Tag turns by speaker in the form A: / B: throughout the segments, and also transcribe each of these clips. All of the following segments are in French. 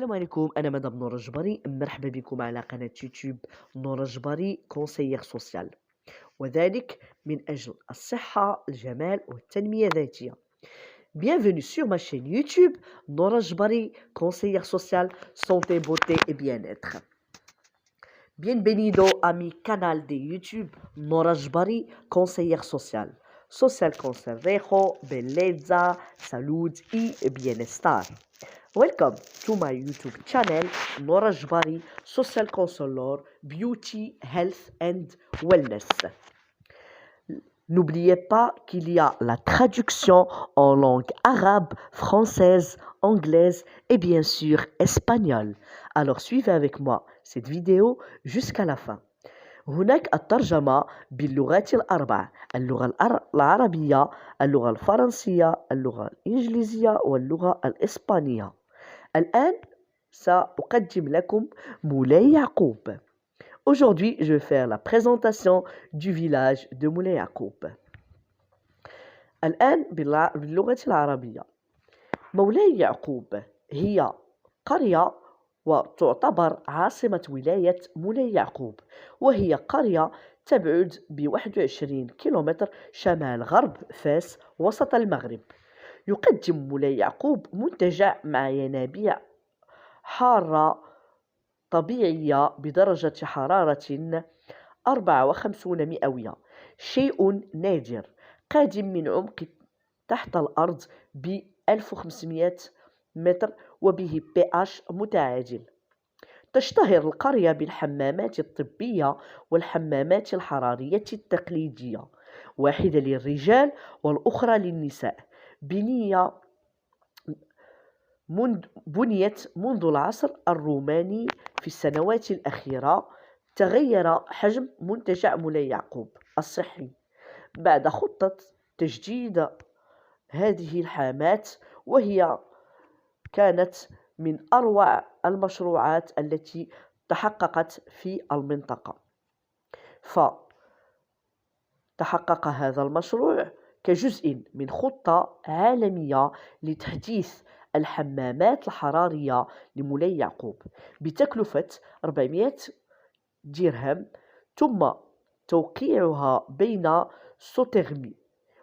A: السلام عليكم، أنا مدام نورة الجبري. مرحبا بكم على قناة يوتيوب نورة الجبري كونسيير سوسيال، وذلك من أجل الصحة، الجمال والتنمية الذاتية. Bienvenue sur ma chaîne YouTube Nora Jbari, conseillère sociale, santé, beauté et bien-être. Bienvenido a mi canal de YouTube Nora Jbari, conseillère sociale. Social consejo, bellezza, salud y bienestar. Welcome to my YouTube channel Nora Jbari, social counselor, beauty, health and wellness. N'oubliez pas qu'il y a la traduction en langue arabe, française, anglaise et bien sûr espagnole. Alors suivez avec moi cette vidéo jusqu'à la fin. هناك الترجمة باللغات الأربع: اللغة العربية، اللغة الفرنسية، اللغة الإنجليزية واللغة الإسبانية. الآن سأقدم لكم مولاي يعقوب. Aujourd'hui, je vais faire la présentation du village de مولاي يعقوب. الآن باللغة العربية. مولاي يعقوب هي قرية وتعتبر عاصمة ولاية مولاي يعقوب، وهي قرية تبعد ب21 كيلومتر شمال غرب فاس وسط المغرب. يقدم مولاي يعقوب منتجع مع ينابيع حارة طبيعية بدرجة حرارة 54 مئوية، شيء نادر، قادم من عمق تحت الأرض ب 1500 متر وبه pH متعادل. تشتهر القرية بالحمامات الطبية والحمامات الحرارية التقليدية، واحدة للرجال والأخرى للنساء، بنيت منذ العصر الروماني. في السنوات الأخيرة تغير حجم منتجع مولاي يعقوب الصحي بعد خطة تجديد هذه الحامات، وهي كانت من أروع المشروعات التي تحققت في المنطقة. فتحقق هذا المشروع كجزء من خطة عالمية لتحديث الحمامات الحرارية لمولاي يعقوب بتكلفة 400 درهم، تم توقيعها بين سوتيرمي،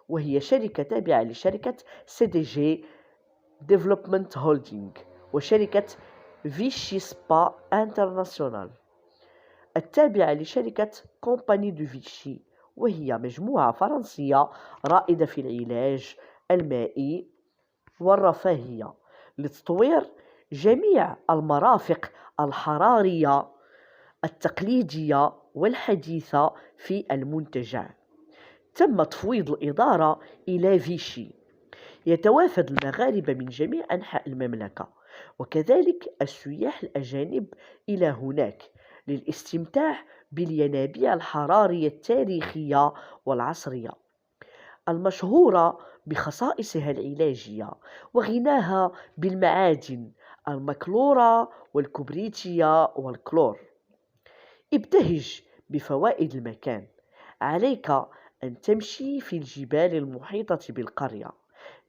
A: وهي شركة تابعة لشركة CDG Development Holding، وشركة فيشي سبا انترناسيونال التابعة لشركة كومباني دو فيشي، وهي مجموعة فرنسية رائدة في العلاج المائي والرفاهية لتطوير جميع المرافق الحرارية التقليدية والحديثة في المنتجع. تم تفويض الإدارة إلى فيشي. يتوافد المغاربة من جميع أنحاء المملكة وكذلك السياح الأجانب إلى هناك للاستمتاع بالينابيع الحرارية التاريخية والعصرية المشهورة بخصائصها العلاجية وغناها بالمعادن المكلورة والكبريتية والكلور. ابتهج بفوائد المكان. عليك أن تمشي في الجبال المحيطة بالقرية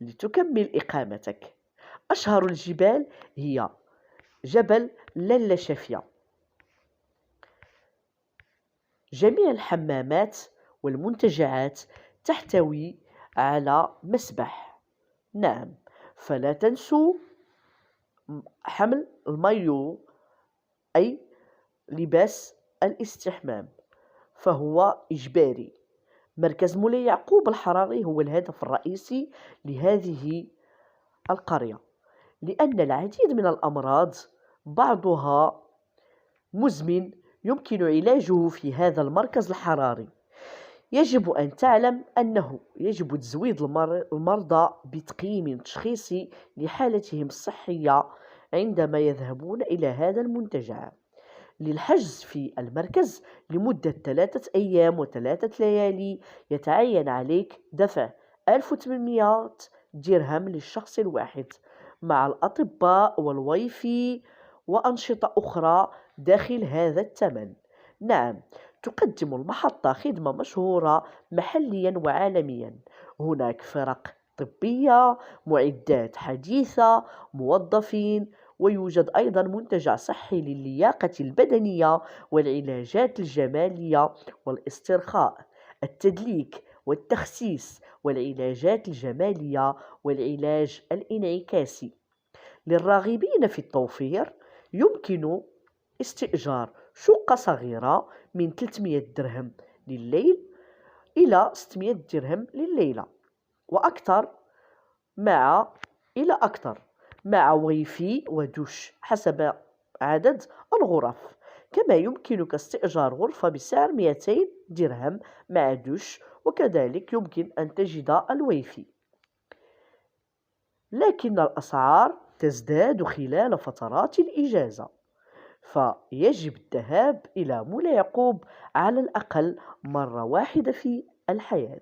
A: لتكمل إقامتك. أشهر الجبال هي جبل لالا شافية. جميع الحمامات والمنتجعات تحتوي على مسبح. نعم، فلا تنسوا حمل المايو أي لباس الاستحمام، فهو إجباري. مركز مولاي يعقوب الحراري هو الهدف الرئيسي لهذه القرية، لأن العديد من الأمراض بعضها مزمن يمكن علاجه في هذا المركز الحراري. يجب أن تعلم أنه يجب تزويد المرضى بتقييم تشخيصي لحالتهم الصحية عندما يذهبون إلى هذا المنتجع. للحجز في المركز لمدة 3 أيام و3 ليالي يتعين عليك دفع 1800 درهم للشخص الواحد، مع الأطباء والوايفي وأنشطة أخرى داخل هذا الثمن. نعم، تقدم المحطة خدمة مشهورة محليا وعالميا. هناك فرق طبية، معدات حديثة، موظفين ويوجد أيضا منتجع صحي للياقة البدنية والعلاجات الجمالية والاسترخاء، التدليك والتخسيس والعلاجات الجمالية والعلاج الانعكاسي. للراغبين في التوفير يمكن استئجار شقة صغيرة من 300 درهم لليل إلى 600 درهم لليلة وأكثر مع أكثر مع واي-فاي ودوش حسب عدد الغرف. كما يمكنك استئجار غرفة بسعر 200 درهم مع دوش، وكذلك يمكن أن تجد الواي-فاي. لكن الأسعار تزداد خلال فترات الإجازة، فيجب الذهاب إلى مولاي يعقوب على الأقل مرة واحدة في الحياة.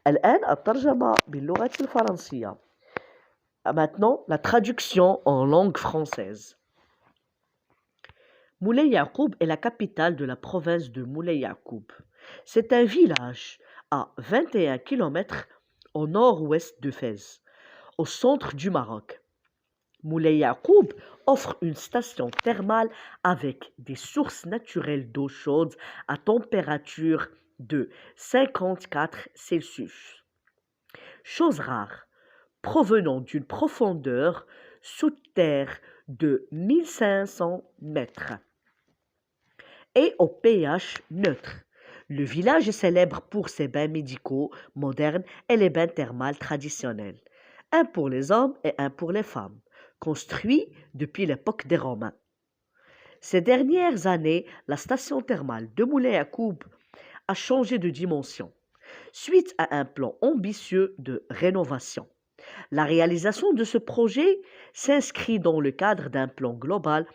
A: الآن الترجمة باللغة الفرنسية. Maintenant, la traduction en langue française. Moulay Yacoub est la capitale de la province de Moulay Yacoub. C'est un village à 21 km au nord-ouest de Fès, au centre du Maroc. Moulay Yacoub offre une station thermale avec des sources naturelles d'eau chaude à température de 54 Celsius. Chose rare, provenant d'une profondeur sous terre de 1500 mètres et au pH neutre. Le village est célèbre pour ses bains médicaux modernes et les bains thermales traditionnels, un pour les hommes et un pour les femmes, construits depuis l'époque des Romains. Ces dernières années, la station thermale de Moulay Yacoub a changé de dimension suite à un plan ambitieux de rénovation. La réalisation de ce projet s'inscrit dans le cadre d'un plan global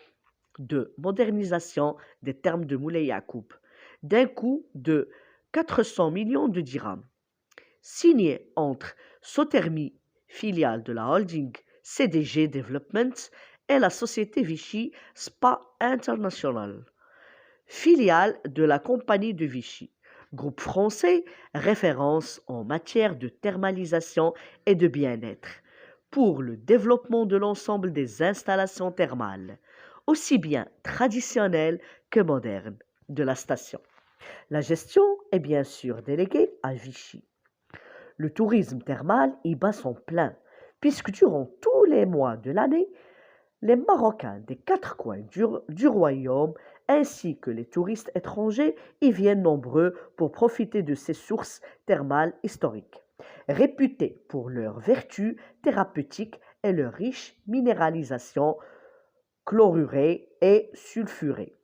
A: de modernisation des thermes de Moulay Yacoub, d'un coût de 400 millions de dirhams, signé entre Sothermie, filiale de la holding CDG Development, et la société Vichy Spa International, filiale de la compagnie de Vichy, groupe français référence en matière de thermalisation et de bien-être, pour le développement de l'ensemble des installations thermales, aussi bien traditionnelles que modernes, de la station. La gestion est bien sûr déléguée à Vichy. Le tourisme thermal y bat son plein, puisque durant tous les mois de l'année, les Marocains des 4 coins du royaume ainsi que les touristes étrangers y viennent nombreux pour profiter de ces sources thermales historiques, réputées pour leurs vertus thérapeutiques et leur riche minéralisation chlorurée et sulfurée.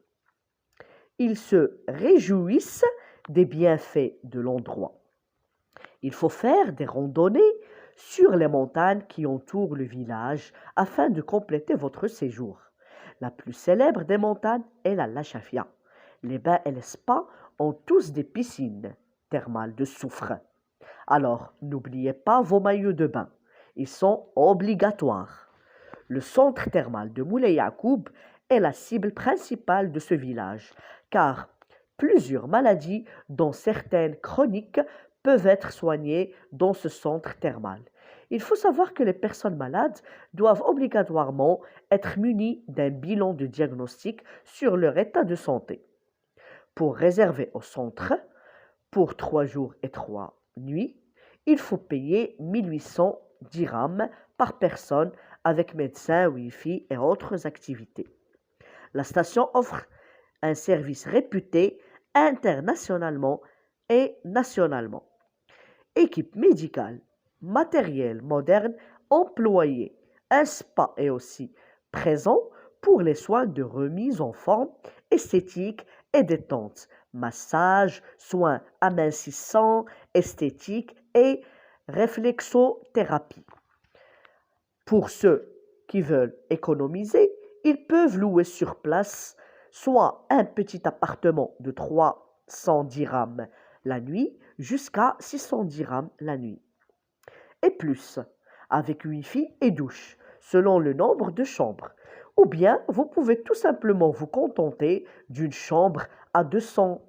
A: Ils se réjouissent des bienfaits de l'endroit. Il faut faire des randonnées sur les montagnes qui entourent le village afin de compléter votre séjour. La plus célèbre des montagnes est la Lachafia. Les bains et les spas ont tous des piscines thermales de soufre. Alors, n'oubliez pas vos maillots de bain. Ils sont obligatoires. Le centre thermal de Moulay Yacoub est la cible principale de ce village, car plusieurs maladies, dont certaines chroniques, peuvent être soignées dans ce centre thermal. Il faut savoir que les personnes malades doivent obligatoirement être munies d'un bilan de diagnostic sur leur état de santé. Pour réserver au centre, pour 3 jours et 3 nuits, il faut payer 1800 dirhams par personne avec médecin, Wi-Fi et autres activités. La station offre un service réputé internationalement et nationalement. Équipe médicale, matériel moderne, employé, un spa est aussi présent pour les soins de remise en forme, esthétique et détente, massage, soins amincissants, esthétiques et réflexothérapie. Pour ceux qui veulent économiser, ils peuvent louer sur place soit un petit appartement de 300 dirhams la nuit jusqu'à 600 dirhams la nuit, et plus, avec Wi-Fi et douche, selon le nombre de chambres. Ou bien, vous pouvez tout simplement vous contenter d'une chambre à 200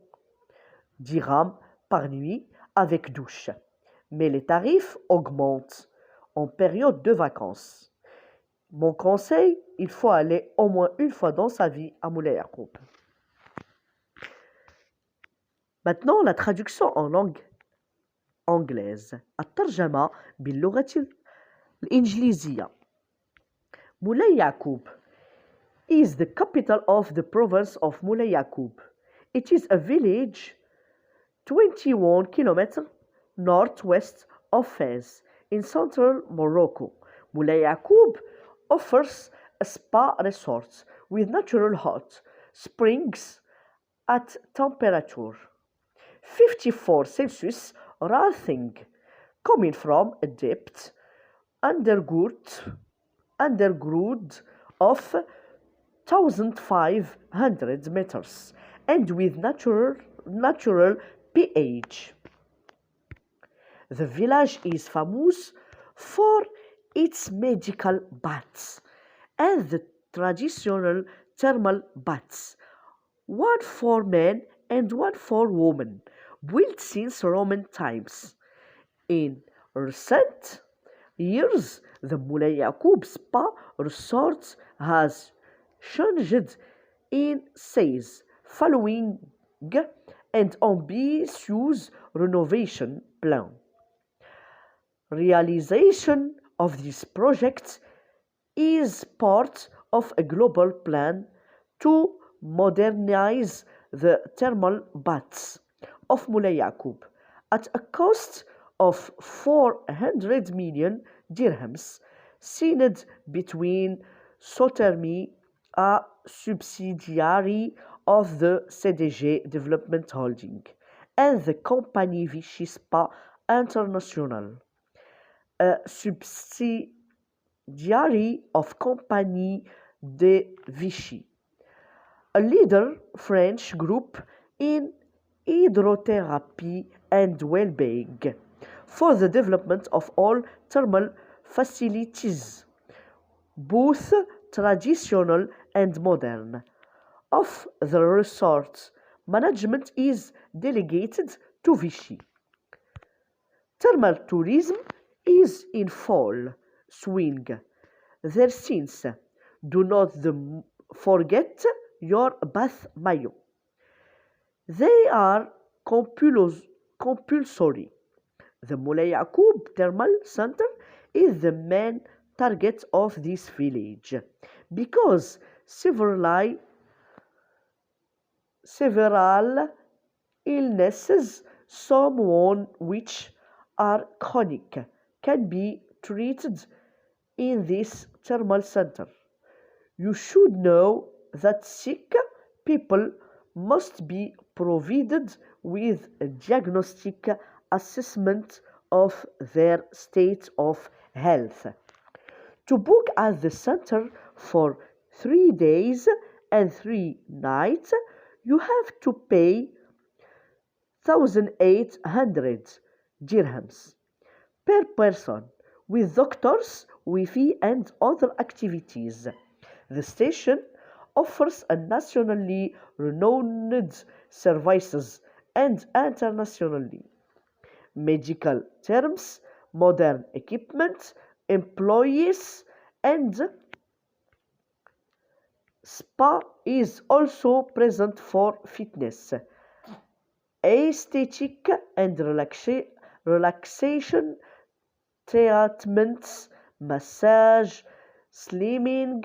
A: dirhams par nuit avec douche. Mais les tarifs augmentent en période de vacances. Mon conseil, il faut aller au moins une fois dans sa vie à Moulay Yacoub. Maintenant, la traduction en langue anglaise. الترجمة باللغة الإنجليزية. Moulay Yacoub is the capital of the province of Moulay Yacoub. It is a village 21 kilometers northwest of Fez in central Morocco. Moulay Yacoub offers a spa resort with natural hot springs at temperature 54 Celsius rising, coming from a depth underground of 1,500 meters and with natural pH. The village is famous for its medical baths and the traditional thermal baths, one for men and one for women, built since Roman times. In recent years, the Moulay Yacoub Spa Resort has changed in size following an ambitious renovation plan. Realization of this project is part of a global plan to modernize the thermal baths of Moulay Yacoub at a cost of 400 million dirhams, signed between Sotermi, a subsidiary of the CDG Development Holding, and the company Vichy Spa International, a subsidiary of Compagnie de Vichy, a leader French group in hydrotherapy and well-being, for the development of all thermal facilities, both traditional and modern, of the resort. Management is delegated to Vichy. Thermal tourism is in full swing there since. Do not forget your bath maillot. They are compulsory. The Moulay Yacoub Thermal Center is the main target of this village because several illnesses, some one which are chronic, can be treated in this thermal center. You should know that sick people must be provided with a diagnostic assessment of their state of health. To book at the center for 3 days and 3 nights, you have to pay 1,800 dirhams per person, with doctors, Wi-Fi, and other activities. The station offers a nationally renowned services and internationally medical terms, modern equipment, employees, and spa is also present for fitness, aesthetic and relaxation treatments, massage, slimming,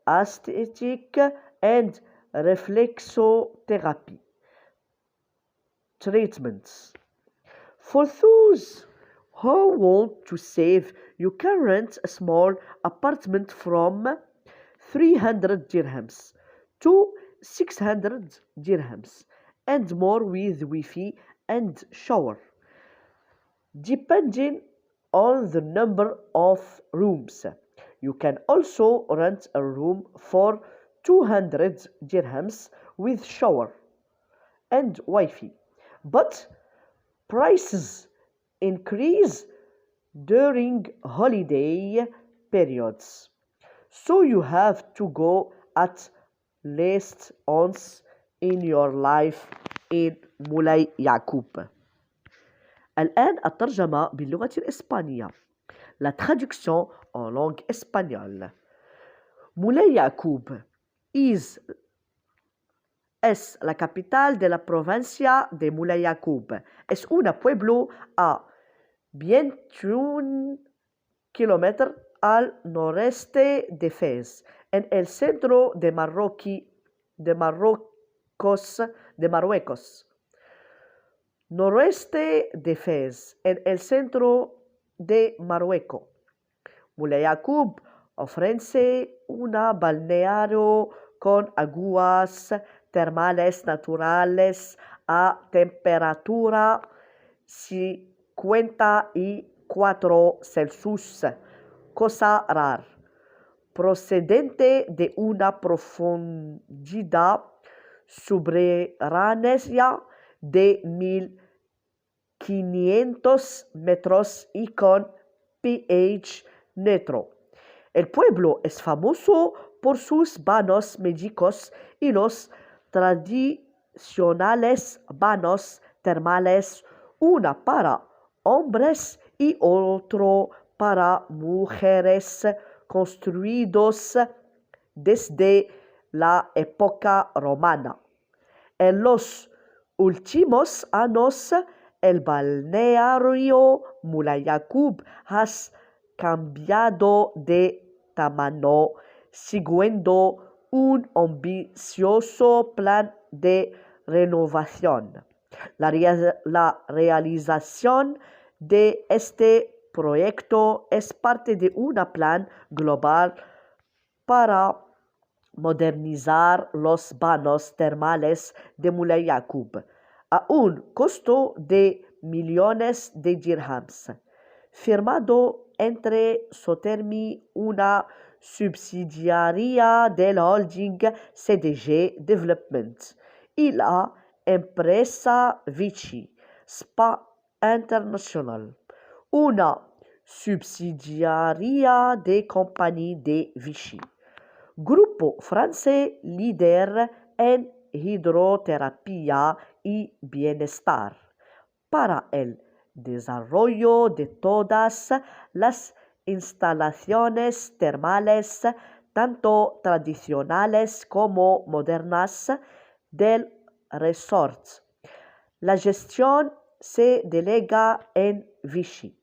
A: aesthetic, and reflexotherapy treatments. For those who want to save, you can rent a small apartment from 300 dirhams to 600 dirhams and more with Wi-Fi and shower, depending on the number of rooms. You can also rent a room for 200 dirhams with shower and Wi-Fi, but prices increase during holiday periods, so you have to go at least once in your life in مولاي يعقوب. الآن الترجمة باللغة الإسبانية. La traduction en langue espagnole. Moulay Yacoub es la capital de la provincia de Moulay Yacoub. Es un pueblo a 21 kilómetros al noreste de Fez, en el centro de Marruecos. Noroeste de Fez, en el centro de Marruecos. Moulay Yacoub ofrece un balneario con aguas termales naturales a temperatura 54 Celsius, cosa rara, procedente de una profundidad subterránea de 1500 metros y con pH neutro. El pueblo es famoso por sus baños médicos y los tradicionales baños termales, uno para hombres y otro para mujeres, construidos desde la época romana. En los últimos años, el balneario Moulay Yacoub ha cambiado de tamaño, siguiendo un ambicioso plan de renovación. La realización de este proyecto es parte de un plan global para modernizar los baños termales de Moulay Yacoub a un costo de millones de dirhams, firmado entre Sotermi, una subsidiaria del holding CDG Development, y la empresa Vichy Spa International, una subsidiaria de Compagnie de Vichy, grupo francés líder en hidroterapia y bienestar, para el desarrollo de todas las instalaciones termales, tanto tradicionales como modernas, del resort. La gestión se delega en Vichy.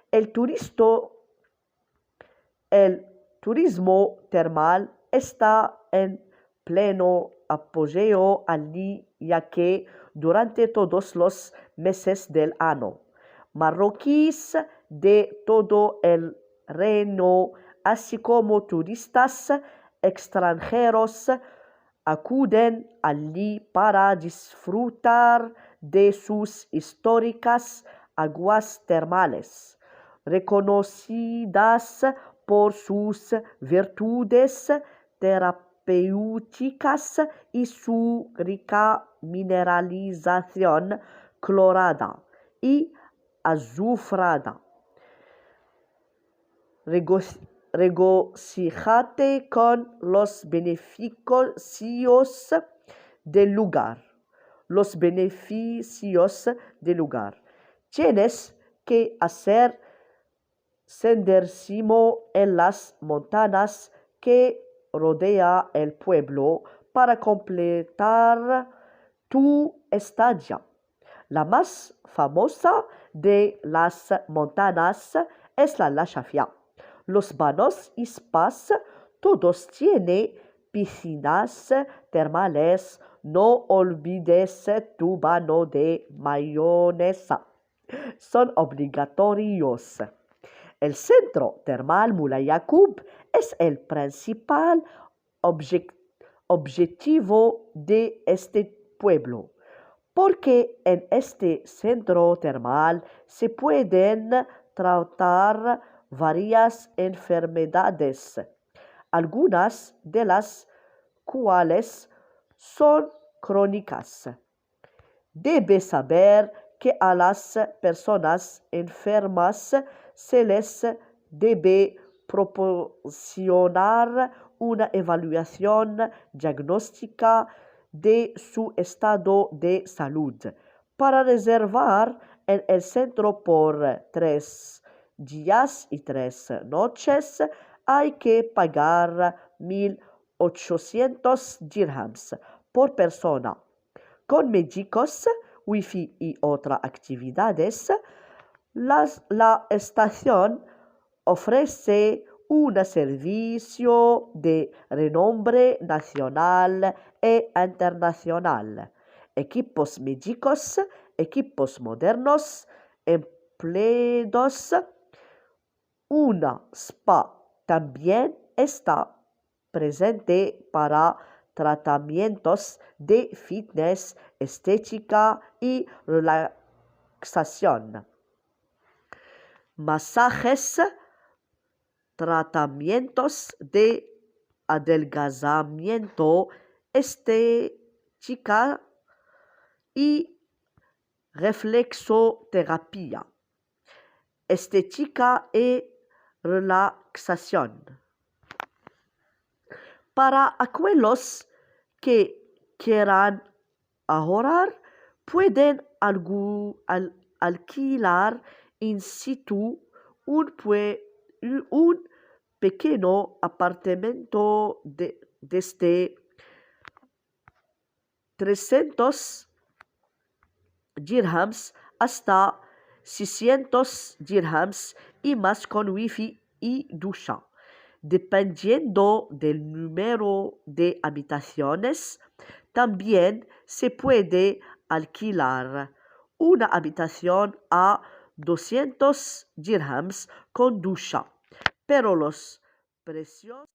A: El turismo termal está en pleno apogeo allí, ya que durante todos los meses del año, marroquíes de todo el reino, así como turistas extranjeros, acuden allí para disfrutar de sus históricas aguas termales, reconocidas por sus virtudes terapéuticas y su rica mineralización clorada y azufrada. Regocíjate con los beneficios del lugar. Tienes que hacer senderismo en las montañas que rodea el pueblo para completar tu estadía. La más famosa de las montañas es la Lashafia. Los baños y spas todos tienen piscinas termales. No olvides tu baño de mayonesa. Son obligatorios. El centro termal Moulay Yacoub es el principal objetivo de este pueblo, porque en este centro termal se pueden tratar varias enfermedades, algunas de las cuales son crónicas. Debes saber que a las personas enfermas se les debe proporcionar una evaluación diagnóstica de su estado de salud. Para reservar en el centro por 3 días y 3 noches hay que pagar 1.800 dirhams por persona. Con médicos, wifi y otras actividades, la estación ofrece un servicio de renombre nacional e internacional. Equipos médicos, equipos modernos, empleados, una spa también está presente para tratamientos de fitness, estética y relaxación. Masajes, tratamientos de adelgazamiento, estética y reflexoterapia. Estética y relaxación. Para aquellos que quieran ahorrar, pueden alquilar in situ un pequeño apartamento desde 300 dirhams hasta 600 dirhams y más con wifi y ducha. Dependiendo del número de habitaciones, también se puede alquilar una habitación a 200 dirhams con ducha, pero los precios